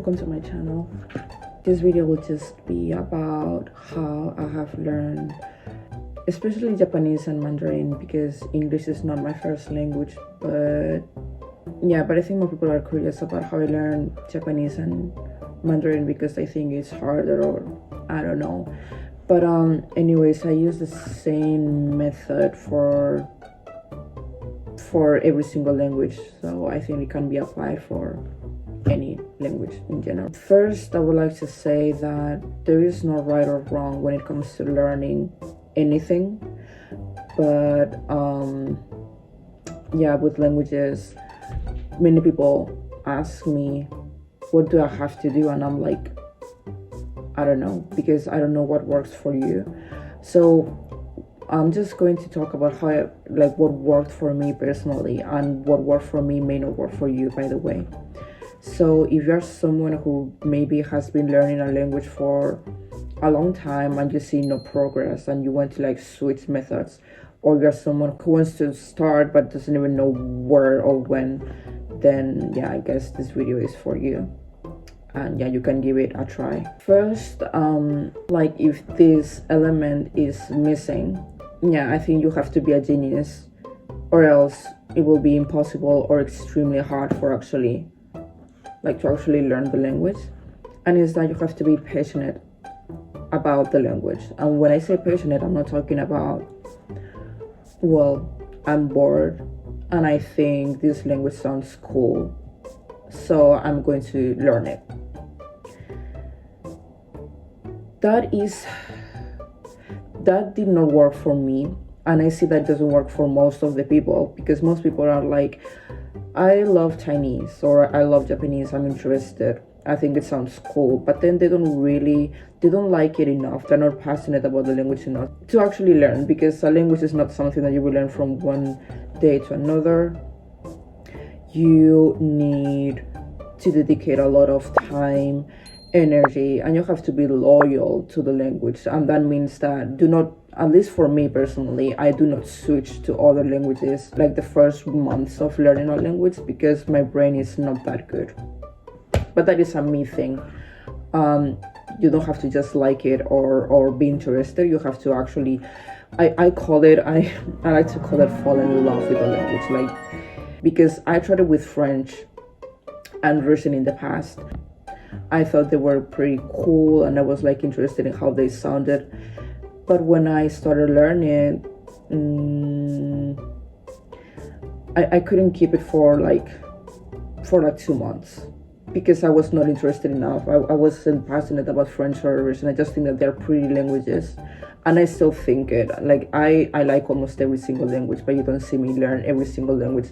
welcome to my channel. This video will just be about how I have learned, especially Japanese and Mandarin, because English is not my first language, but I think more people are curious about how I learned Japanese and Mandarin because I think it's harder, or I don't know. But anyways, I use the same method for every single language, so I think it can be applied for any language in general. First, I would like to say that there is no right or wrong when it comes to learning anything, but with languages, many people ask me, what do I have to do? And I'm like, I don't know, because I don't know what works for you. So I'm just going to talk about how what worked for me personally, and what worked for me may not work for you, by the way. So if you're someone who maybe has been learning a language for a long time and you see no progress and you want to switch methods, or you're someone who wants to start but doesn't even know where or when, then I guess this video is for you. And you can give it a try. First, if this element is missing, I think you have to be a genius, or else it will be impossible or extremely hard for to actually learn the language. And it's that you have to be passionate about the language. And when I say passionate, I'm not talking about, I'm bored and I think this language sounds cool, so I'm going to learn it. That did not work for me, and I see that doesn't work for most of the people, because most people are like, I love Chinese or I love Japanese, I'm interested, I think it sounds cool, but then they don't like it enough, they're not passionate about the language enough to actually learn, because a language is not something that you will learn from one day to another. You need to dedicate a lot of time, energy, and you have to be loyal to the language. And that means that do not, at least for me personally, I do not switch to other languages the first months of learning a language, because my brain is not that good. But that is a me thing. You don't have to just like it or be interested. You have to actually, I like to call it fall in love with the language, because I tried it with French and Russian in the past. I thought they were pretty cool and I was interested in how they sounded. But when I started learning, I couldn't keep it for 2 months, because I was not interested enough. I wasn't passionate about French or Russian. I just think that they're pretty languages, and I still think it. I like almost every single language, but you don't see me learn every single language,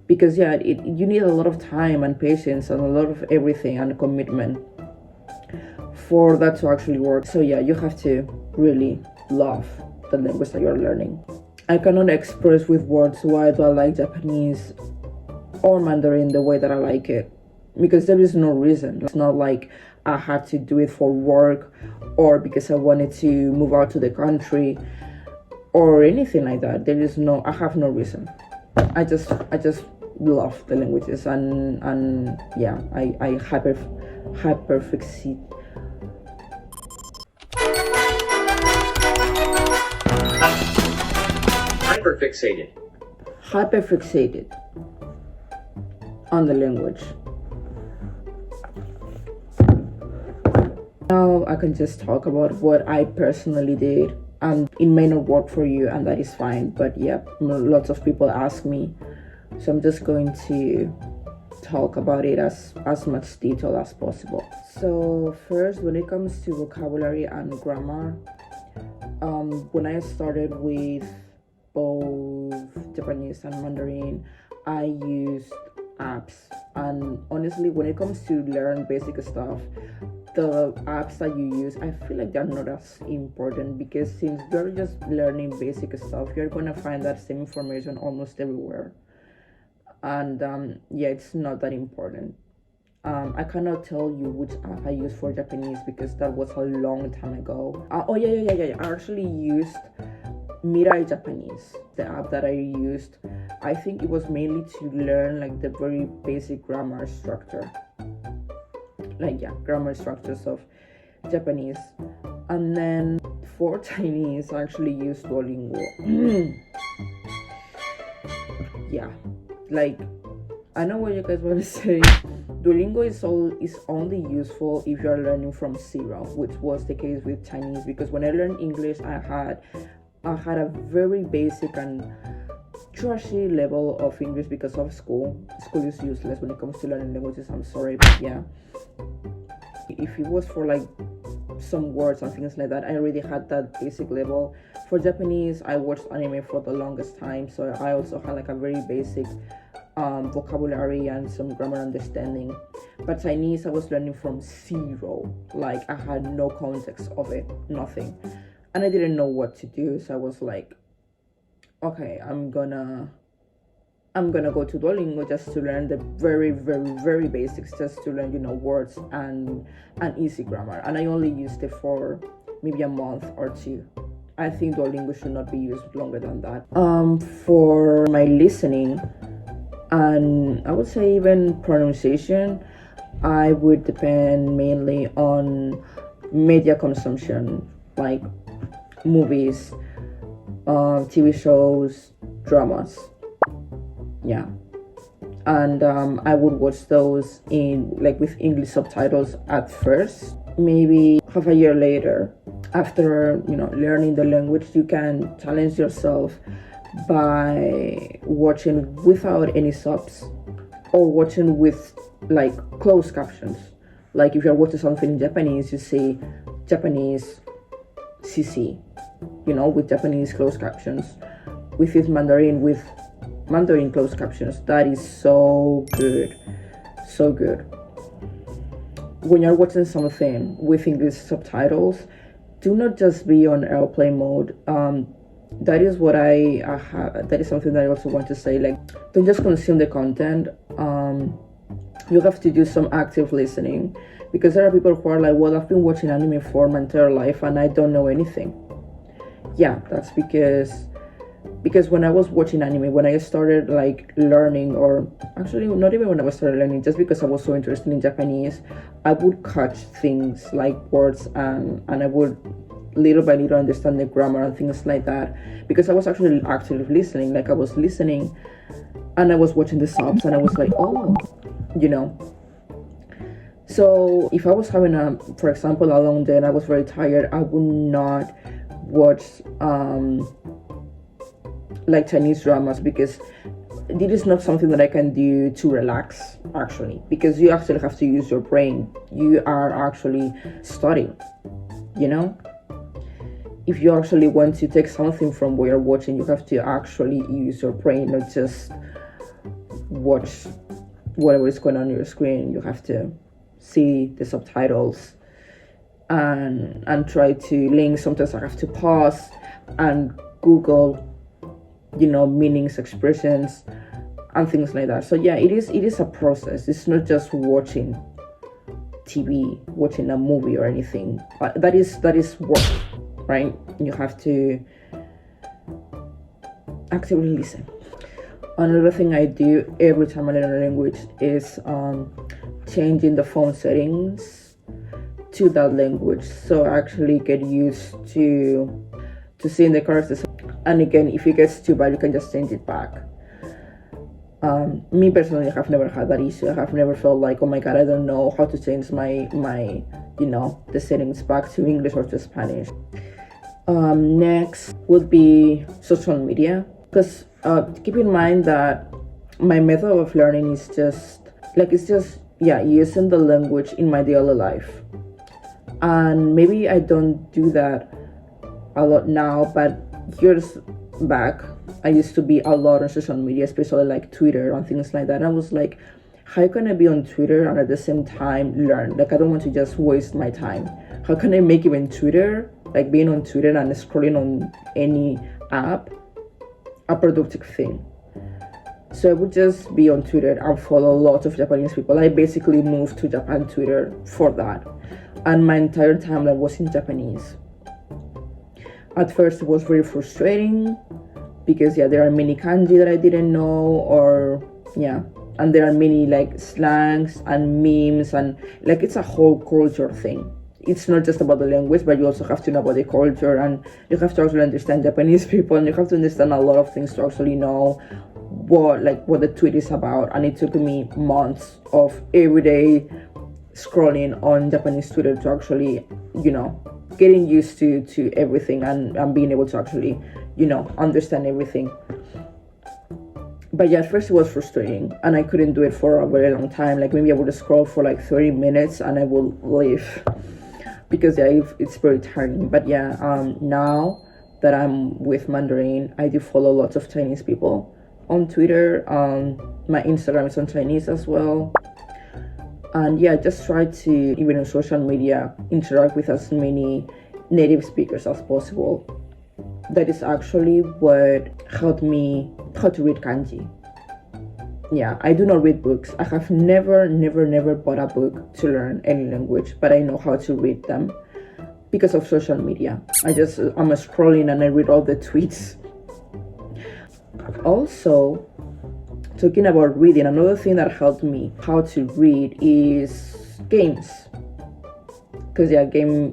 because you need a lot of time and patience and a lot of everything and commitment for that to actually work. So you have to really love the language that you're learning. I cannot express with words why do I like Japanese or Mandarin the way that I like it, because there is no reason. It's not like I had to do it for work or because I wanted to move out to the country or anything like that. I have no reason. I just love the languages, and I hyperfixate. Hyperfixated on the language. Now I can just talk about what I personally did, and it may not work for you, and that is fine. But lots of people ask me, so I'm just going to talk about it as much detail as possible. So first, when it comes to vocabulary and grammar, when I started with both Japanese and Mandarin, I used apps. And honestly, when it comes to learn basic stuff, the apps that you use, I feel like they're not as important, because since you're just learning basic stuff, you're gonna find that same information almost everywhere. And it's not that important. I cannot tell you which app I use for Japanese, because that was a long time ago. I actually used Mirai Japanese, the app that I used. I think it was mainly to learn the very basic grammar structure. like, yeah, grammar structures of Japanese. And then for Chinese, I actually use Duolingo. Yeah, like, I know what you guys want to say. Duolingo is only useful if you are learning from zero, which was the case with Chinese, because when I learned English, I had a very basic and trashy level of English because of school. School is useless when it comes to learning languages, I'm sorry, but yeah. If it was for like some words and things like that, I already had that basic level. For Japanese, I watched anime for the longest time, so I also had like a very basic vocabulary and some grammar understanding. But Chinese, I was learning from zero. Like, I had no context of it, nothing, and I didn't know what to do. So I was like, okay, I'm gonna go to Duolingo just to learn the very, very, very basics, just to learn, words and easy grammar. And I only used it for maybe a month or two. I think Duolingo should not be used longer than that. For my listening, and I would say even pronunciation, I would depend mainly on media consumption, like movies, TV shows, dramas. Yeah. And I would watch those with English subtitles at first. Maybe half a year later, after learning the language, you can challenge yourself by watching without any subs, or watching with like closed captions. Like, if you're watching something in Japanese, you see Japanese CC, with Japanese closed captions. With it Mandarin, with Mandarin closed captions. That is so good, so good. When you're watching something with English subtitles, do not just be on airplane mode. That is what that is something that I also want to say. Like, don't just consume the content. You have to do some active listening, because there are people who are like, well, I've been watching anime for my entire life and I don't know anything. Yeah, that's because when I was watching anime, when I started like learning, or actually not even when I was started learning, just because I was so interested in Japanese, I would catch things like words, and I would little by little understand the grammar and things like that, because I was actually actively listening. Like, I was listening and I was watching the subs, and I was like, oh, So if I was having for example, a long day and I was very tired, I would not watch like Chinese dramas, because this is not something that I can do to relax, actually, because you actually have to use your brain. You are actually studying, If you actually want to take something from what you're watching, you have to actually use your brain, not just watch whatever is going on your screen. You have to see the subtitles and try to link. Sometimes I have to pause and Google meanings, expressions, and things like that. So yeah, it is a process. It's not just watching TV, watching a movie or anything. That is work, right? You have to actively listen. Another thing I do every time I learn a language is changing the phone settings to that language, so I actually get used to seeing the characters. And again, if it gets too bad, you can just change it back. Me personally, I have never had that issue. I have never felt like, oh my god, I don't know how to change my the settings back to English or to Spanish. Next would be social media, because keep in mind that my method of learning is using the language in my daily life. And maybe I don't do that a lot now, but years back, I used to be a lot on social media, especially like Twitter and things like that. And I was like, how can I be on Twitter and at the same time learn? Like, I don't want to just waste my time. How can I make even Twitter, like being on Twitter and scrolling on any app, a productive thing? So I would just be on Twitter and follow lots of Japanese people. I basically moved to Japan Twitter for that. And my entire timeline was in Japanese. At first, it was very frustrating because there are many kanji that I didn't know, or and there are many like slangs and memes, and like it's a whole culture thing. It's not just about the language, but you also have to know about the culture, and you have to actually understand Japanese people, and you have to understand a lot of things to actually know what the tweet is about. And it took me months of everyday scrolling on Japanese Twitter to actually, getting used to everything, and being able to actually, understand everything. But yeah, at first it was frustrating, and I couldn't do it for a very long time. Like maybe I would scroll for like 30 minutes and I would leave, because yeah, it's very tiring. But yeah, now that I'm with Mandarin, I do follow lots of Chinese people on Twitter. My Instagram is on Chinese as well. And yeah, just try to, even on social media, interact with as many native speakers as possible. That is actually what helped me how to read kanji. Yeah, I do not read books. I have never bought a book to learn any language, but I know how to read them because of social media. I'm scrolling and I read all the tweets. Also, talking about reading, another thing that helped me how to read is games. Because yeah,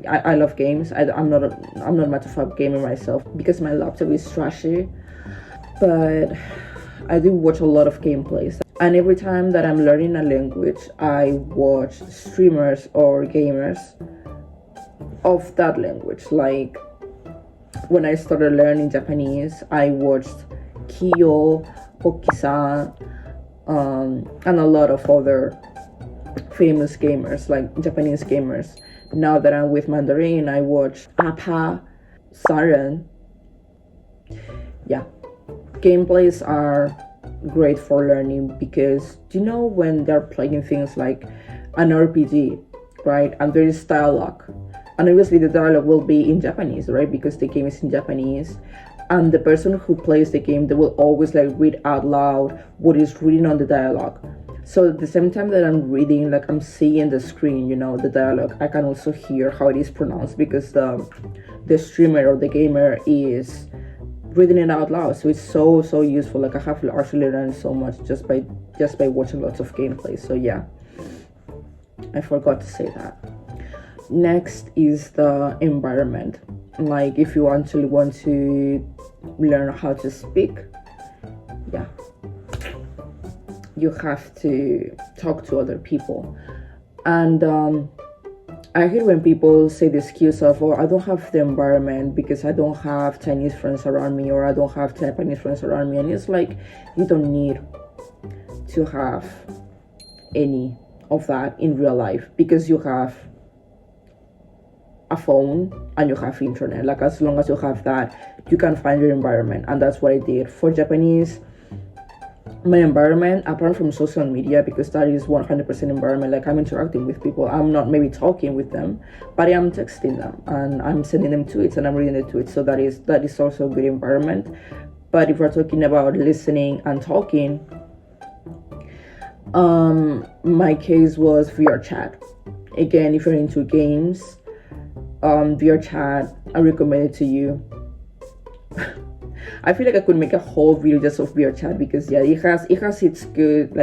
I love games. I'm not much of a gamer myself because my laptop is trashy, but I do watch a lot of gameplays. And every time that I'm learning a language, I watch streamers or gamers of that language. Like when I started learning Japanese, I watched Kiyo, Oki-san, and a lot of other famous gamers, like Japanese gamers. Now that I'm with Mandarin, I watch Appa, Saren. Yeah, gameplays are great for learning because when they're playing things like an RPG, right? And there is dialogue, and obviously the dialogue will be in Japanese, right? Because the game is in Japanese, and the person who plays the game, they will always like read out loud what is written on the dialogue. So at the same time that I'm reading, like I'm seeing the screen, the dialogue, I can also hear how it is pronounced because the streamer or the gamer is reading it out loud. So it's so useful. Like I have actually learned so much just by watching lots of gameplay. So yeah, I forgot to say that. Next is the environment. Like if you actually want to learn how to speak, yeah, you have to talk to other people. And I hear when people say the excuse of, oh, I don't have the environment because I don't have Chinese friends around me, or I don't have Japanese friends around me. And it's like, you don't need to have any of that in real life because you have a phone and you have internet. Like as long as you have that, you can find your environment. And that's what I did for Japanese. My environment, apart from social media, because that is 100% environment, like I'm interacting with people. I'm not maybe talking with them, but I am texting them and I'm sending them tweets and I'm reading the tweets. So that is also a good environment. But if we're talking about listening and talking, my case was VR chat. Again, if you're into games, VR chat, I recommend it to you. I feel like I could make a whole video just of VR chat because yeah, it has its good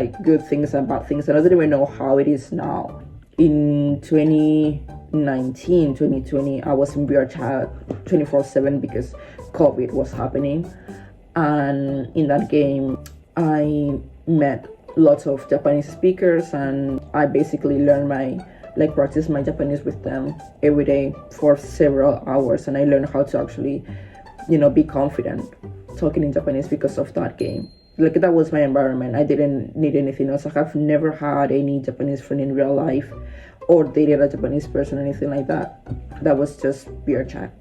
things and bad things, and I don't even know how it is now. In 2019, 2020, I was in VR chat 24/7 because COVID was happening, and in that game, I met lots of Japanese speakers, and I basically learned practice my Japanese with them every day for several hours, and I learned how to actually be confident talking in Japanese because of that game. Like that was my environment. I didn't need anything else. I have never had any Japanese friend in real life or dated a Japanese person, anything like that. That was just VR chat.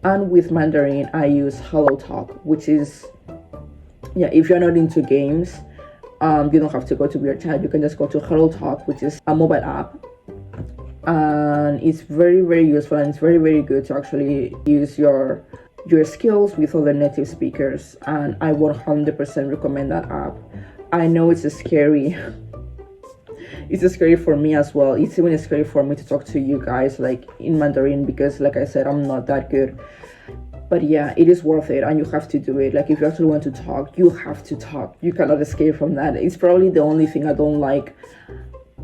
And with Mandarin, I use Hello Talk, which is, yeah, if you're not into games, you don't have to go to VR chat. You can just go to Hello Talk, which is a mobile app. And it's very, very useful, and it's very, very good to actually use your skills with other native speakers, and I 100% recommend that app. I know it's scary. It's scary for me as well. It's even scary for me to talk to you guys like in Mandarin because, like I said, I'm not that good. But yeah, it is worth it, and you have to do it. Like, if you actually want to talk, you have to talk. You cannot escape from that. It's probably the only thing I don't like,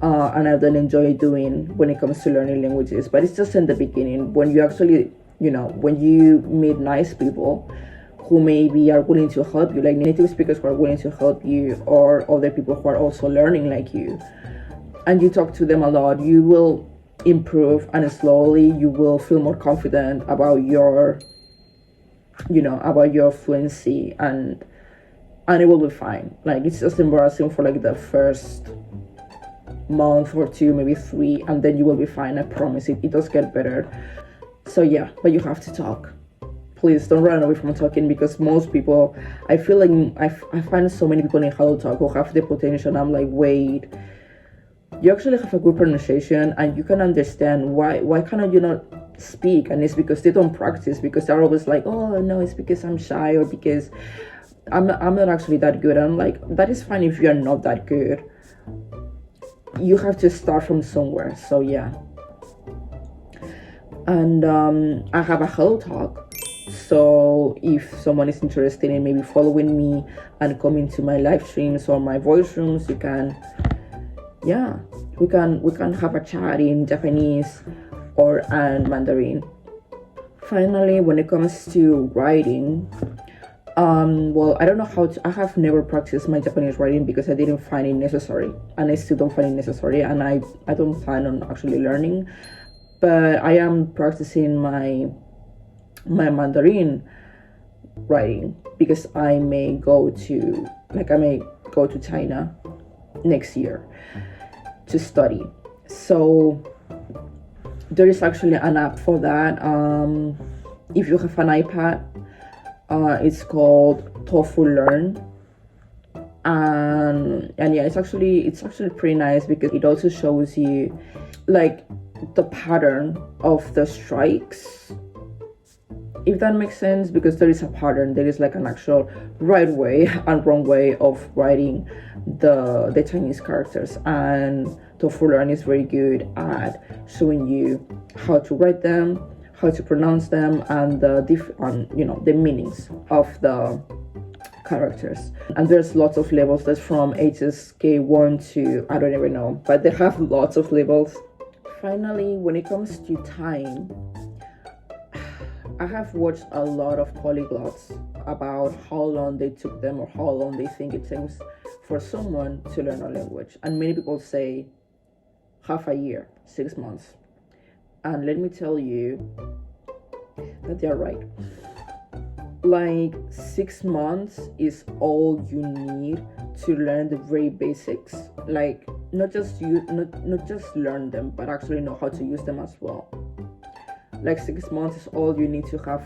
and I don't enjoy doing when it comes to learning languages. But it's just in the beginning, when you actually, when you meet nice people who maybe are willing to help you, like native speakers who are willing to help you, or other people who are also learning like you, and you talk to them a lot, you will improve, and slowly you will feel more confident about your fluency, and it will be fine. Like, it's just embarrassing for like the first month or two, maybe 3, and then you will be fine. I promise. It does get better. So yeah, but you have to talk. Please don't run away from talking, because most people, I feel like I find so many people in HelloTalk who have the potential. I'm like, wait, you actually have a good pronunciation and you can understand why cannot you not speak? And it's because they don't practice, because they're always like, oh no, it's because I'm shy, or because I'm not actually that good. And I'm like, that is fine if you're not that good. You have to start from somewhere. So yeah. And I have a HelloTalk. So if someone is interested in maybe following me and coming to my live streams or my voice rooms, you can, we can have a chat in Japanese and Mandarin. Finally, when it comes to writing, well, I don't know how to. I have never practiced my Japanese writing because I didn't find it necessary, and I still don't find it necessary, and I don't plan on actually learning. But I am practicing my Mandarin writing, because I may go to China next year to study. So there is actually an app for that. If you have an iPad, it's called TOEFL Learn, and yeah, it's actually pretty nice, because it also shows you like the pattern of the strikes, if that makes sense, because there is a pattern. There is like an actual right way and wrong way of writing the Chinese characters, and TOEFL Learn is very good at showing you how to write them, how to pronounce them, and the meanings of the characters. And there's lots of levels. That's from HSK1 to I don't even know, but they have lots of levels. Finally, when it comes to time, I have watched a lot of polyglots about how long they took them, or how long they think it takes for someone to learn a language. And many people say half a year, 6 months. And let me tell you that they're right. Like, 6 months is all you need to learn the very basics. Like, not just learn them, but actually know how to use them as well. Like, 6 months is all you need to have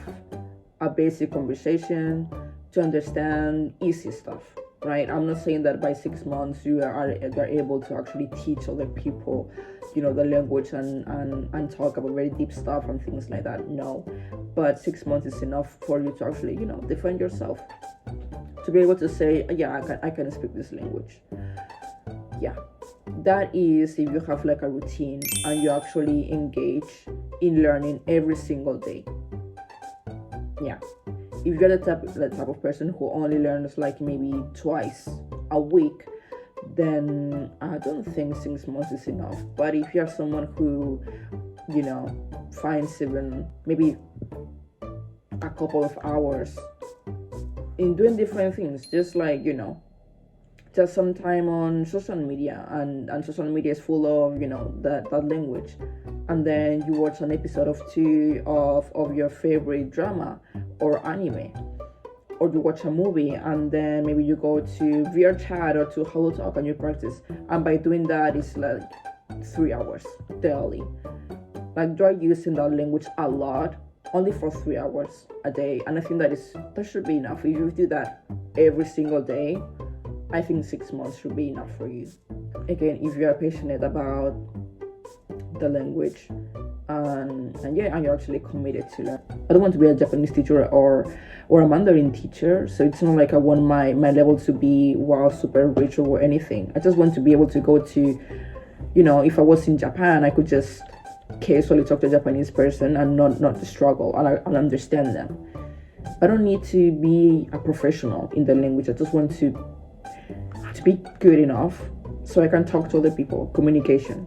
a basic conversation, to understand easy stuff, right? I'm not saying that by 6 months you are able to actually teach other people, the language and talk about very deep stuff and things like that. No, but 6 months is enough for you to actually, defend yourself, to be able to say, yeah, I can speak this language. Yeah. That is if you have like a routine and you actually engage in learning every single day. Yeah. If you're the type of person who only learns like maybe twice a week, then I don't think 6 months is enough. But if you're someone who, finds even maybe a couple of hours in doing different things, just like, just some time on social media, and social media is full of that language, and then you watch an episode of 2 of your favorite drama or anime, or you watch a movie, and then maybe you go to VRChat or to HelloTalk and you practice, and by doing that it's like 3 hours daily. Like, you're using that language a lot only for 3 hours a day, and I think that should be enough. If you do that every single day, I think 6 months should be enough for you. Again, if you are passionate about the language, and you're actually committed to learn. I don't want to be a Japanese teacher or a Mandarin teacher, so it's not like I want my level to be super rich or anything. I just want to be able to go to, if I was in Japan, I could just casually talk to a Japanese person and not struggle, and understand them. I don't need to be a professional in the language. I just want to be good enough so I can talk to other people. Communication.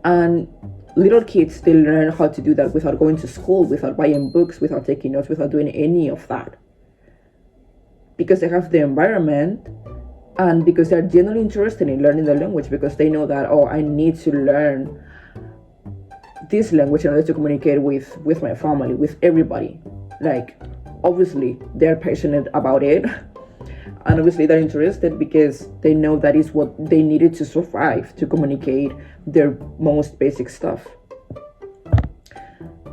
And little kids, they learn how to do that without going to school, without buying books, without taking notes, without doing any of that. Because they have the environment, and because they're genuinely interested in learning the language, because they know that, oh, I need to learn this language in order to communicate with my family, with everybody. Like, obviously, they're passionate about it. And obviously they're interested because they know that is what they needed to survive, to communicate their most basic stuff.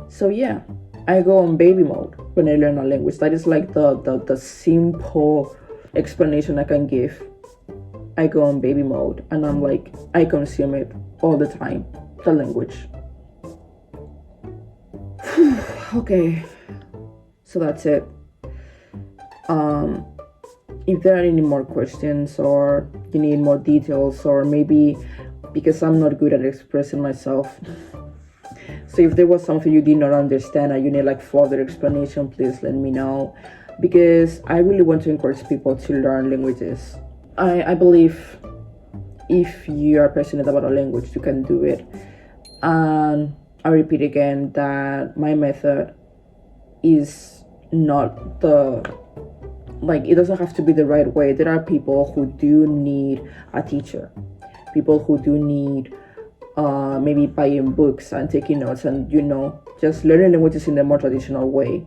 So yeah, I go on baby mode when I learn a language. That is like the simple explanation I can give. I go on baby mode and I'm like, I consume it all the time, the language. Okay, so that's it. If there are any more questions or you need more details, or maybe because I'm not good at expressing myself, so if there was something you did not understand and you need like further explanation, please let me know, because I really want to encourage people to learn languages. I believe if you are passionate about a language, you can do it. And I repeat again that my method is not it doesn't have to be the right way. There are people who do need a teacher, people who do need maybe buying books and taking notes and just learning languages in the more traditional way,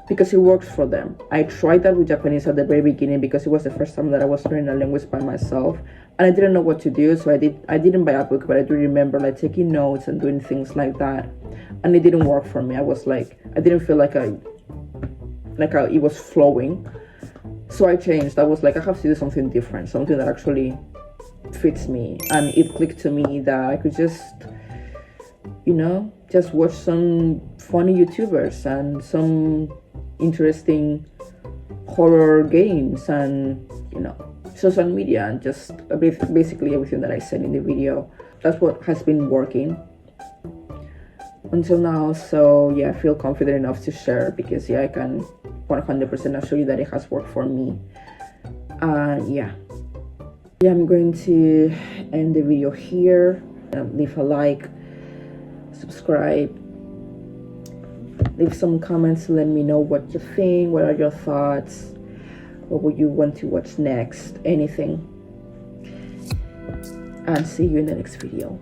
because it works for them. I tried that with Japanese at the very beginning because it was the first time that I was learning a language by myself, and I didn't know what to do, so I didn't buy a book, but I do remember like taking notes and doing things like that, and it didn't work for me. I didn't feel like it was flowing. So I changed. I was like, I have to do something different, something that actually fits me. And it clicked to me that I could just watch some funny YouTubers and some interesting horror games and, social media, and just basically everything that I said in the video. That's what has been working until now. So yeah, I feel confident enough to share, because I can 100% assure you that it has worked for me. I'm going to end the video here. Leave a like, subscribe, leave some comments to let me know what you think. What are your thoughts? What would you want to watch next? Anything. And see you in the next video.